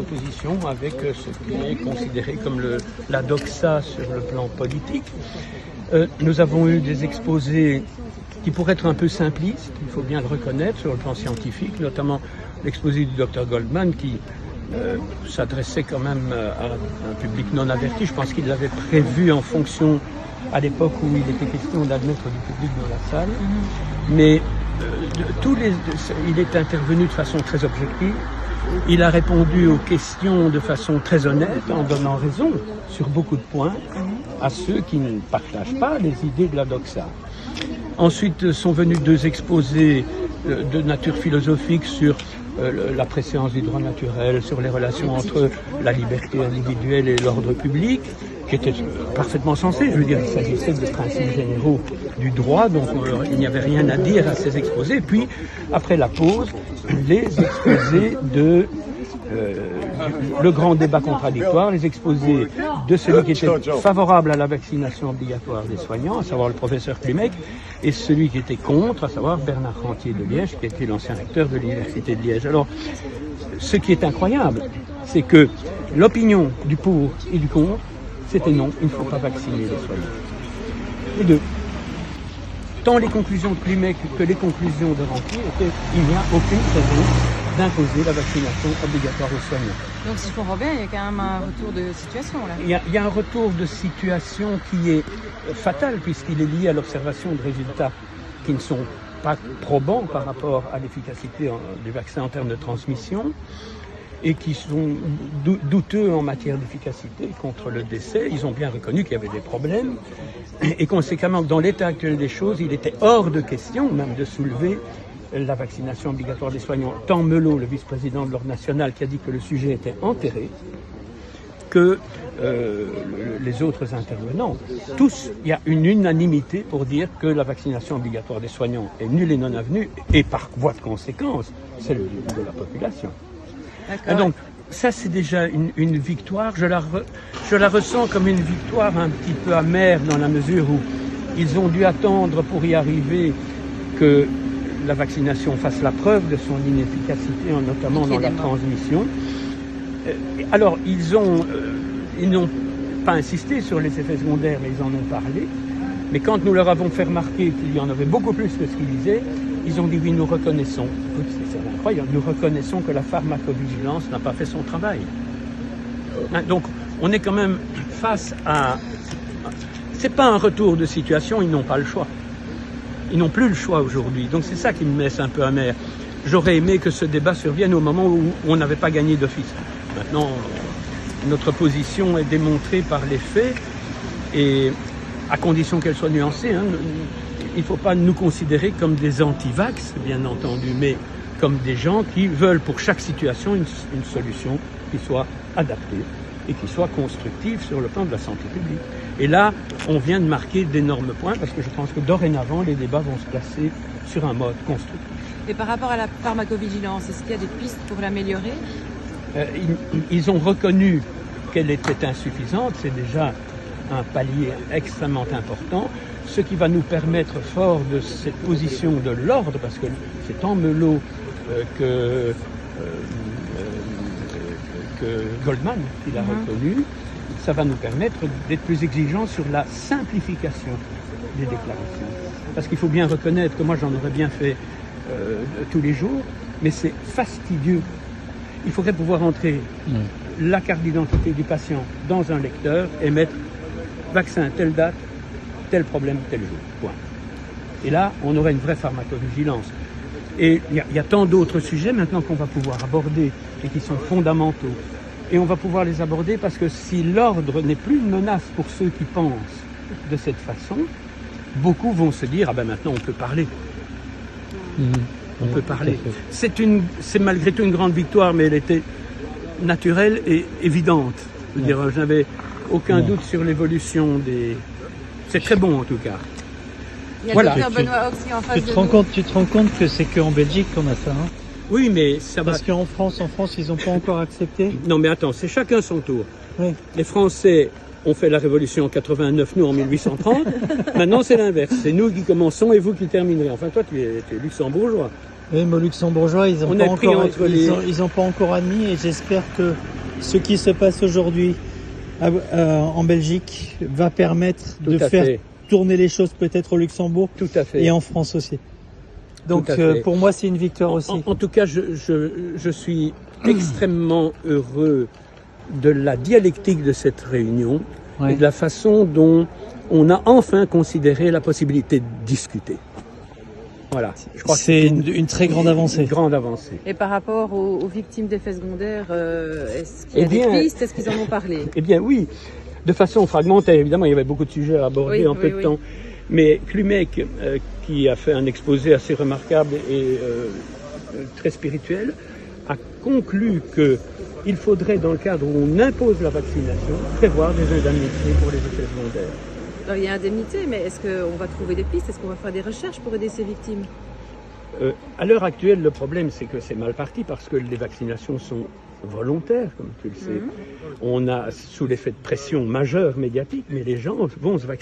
opposition avec ce qui est considéré comme la doxa sur le plan politique. Nous avons eu des exposés qui pourraient être un peu simplistes, il faut bien le reconnaître, sur le plan scientifique, notamment l'exposé du Dr Goldman qui s'adressait quand même à un public non averti. Je pense qu'il l'avait prévu en fonction, à l'époque où il était question d'admettre du public dans la salle. Mais il est intervenu de façon très objective. Il a répondu aux questions de façon très honnête, en donnant raison sur beaucoup de points à ceux qui ne partagent pas les idées de la doxa. Ensuite sont venus deux exposés de nature philosophique sur la préséance du droit naturel, sur les relations entre la liberté individuelle et l'ordre public, qui était parfaitement sensé. Je veux dire, il s'agissait des principes généraux du droit, donc il n'y avait rien à dire à ces exposés. Puis, après la pause, les exposés de le grand débat contradictoire, les exposés de celui qui était favorable à la vaccination obligatoire des soignants, à savoir le professeur Klimek, et celui qui était contre, à savoir Bernard Rentier de Liège, qui était l'ancien recteur de l'Université de Liège. Alors, ce qui est incroyable, c'est que l'opinion du pour et du contre, c'était non, il ne faut pas vacciner les soignants. Les deux. Tant les conclusions de Klimek que les conclusions de Rentier étaient, il n'y a aucune raison d'imposer la vaccination obligatoire aux soignants. Donc si je comprends bien, il y a quand même un retour de situation là. Il y a un retour de situation qui est fatal puisqu'il est lié à l'observation de résultats qui ne sont pas probants par rapport à l'efficacité du vaccin en termes de transmission et qui sont douteux en matière d'efficacité contre le décès. Ils ont bien reconnu qu'il y avait des problèmes et conséquemment, dans l'état actuel des choses, il était hors de question même de soulever la vaccination obligatoire des soignants. Tant Melot, le vice-président de l'Ordre national, qui a dit que le sujet était enterré, que les autres intervenants. Tous, il y a une unanimité pour dire que la vaccination obligatoire des soignants est nulle et non avenue, et par voie de conséquence, celle de la population. Et donc, ça c'est déjà une victoire. Je la ressens comme une victoire un petit peu amère dans la mesure où ils ont dû attendre pour y arriver que la vaccination fasse la preuve de son inefficacité, notamment dans la transmission. Alors, ils n'ont pas insisté sur les effets secondaires, mais ils en ont parlé. Mais quand nous leur avons fait remarquer qu'il y en avait beaucoup plus que ce qu'ils disaient, ils ont dit oui, nous reconnaissons. C'est incroyable, nous reconnaissons que la pharmacovigilance n'a pas fait son travail. Donc, on est quand même face à... C'est pas un retour de situation, ils n'ont pas le choix. Ils n'ont plus le choix aujourd'hui. Donc c'est ça qui me laisse un peu amer. J'aurais aimé que ce débat survienne au moment où on n'avait pas gagné d'office. Maintenant, notre position est démontrée par les faits et à condition qu'elle soit nuancée. Il ne faut pas nous considérer comme des anti-vax, bien entendu, mais comme des gens qui veulent pour chaque situation une solution qui soit adaptée et qui soit constructive sur le plan de la santé publique. Et là, on vient de marquer d'énormes points parce que je pense que dorénavant, les débats vont se placer sur un mode constructif. Et par rapport à la pharmacovigilance, est-ce qu'il y a des pistes pour l'améliorer ? Ils ont reconnu qu'elle était insuffisante, c'est déjà un palier extrêmement important, ce qui va nous permettre, fort de cette position de l'ordre, parce que c'est en Melot que Goldman qui l'a reconnu, ça va nous permettre d'être plus exigeants sur la simplification des déclarations. Parce qu'il faut bien reconnaître que moi j'en aurais bien fait tous les jours, mais c'est fastidieux. Il faudrait pouvoir entrer la carte d'identité du patient dans un lecteur et mettre vaccin telle date, tel problème tel jour. Point. Et là, on aurait une vraie pharmacovigilance. Et il y a tant d'autres sujets maintenant qu'on va pouvoir aborder et qui sont fondamentaux. Et on va pouvoir les aborder parce que si l'ordre n'est plus une menace pour ceux qui pensent de cette façon, beaucoup vont se dire « Ah ben maintenant on peut parler ». On peut parler. C'est malgré tout une grande victoire, mais elle était naturelle et évidente. Je veux dire, je n'avais aucun doute sur l'évolution des... C'est très bon en tout cas. Il y a le docteur Benoît Oxy en face de nous. Tu te rends compte que c'est qu'en Belgique qu'on a ça, hein? Oui, mais ça va... Parce qu'en France, ils n'ont pas encore accepté. Non, mais attends, c'est chacun son tour. Oui. Les Français ont fait la révolution en 89, nous en 1830. Maintenant, c'est l'inverse. C'est nous qui commençons et vous qui terminerez. Enfin, toi, tu es luxembourgeois. Oui, mais luxembourgeois, ils n'ont pas encore admis et j'espère que ce qui se passe aujourd'hui en Belgique va permettre Tout de à faire fait. tourner les choses peut-être au Luxembourg Tout à fait. et en France aussi. Donc Tout à fait. pour moi, c'est une victoire aussi. En tout cas, je suis extrêmement heureux de la dialectique de cette réunion Ouais. et de la façon dont on a enfin considéré la possibilité de discuter. Voilà. Je crois que C'est une très grande avancée. Une grande avancée. Et par rapport aux victimes d'effets secondaires, est-ce qu'il y a Eh bien, des pistes? Est-ce qu'ils en ont parlé? Eh bien oui, de façon fragmentaire, évidemment, il y avait beaucoup de sujets à aborder Oui, en peu oui, de oui. temps. Mais Klumec, qui a fait un exposé assez remarquable et très spirituel, a conclu qu'il faudrait, dans le cadre où on impose la vaccination, prévoir des indemnités pour les effets secondaires. Alors, il y a indemnité, mais est-ce qu'on va trouver des pistes? Est-ce qu'on va faire des recherches pour aider ces victimes? À l'heure actuelle, le problème, c'est que c'est mal parti parce que les vaccinations sont volontaires, comme tu le sais. On a sous l'effet de pression majeure médiatique, mais les gens vont se vacciner.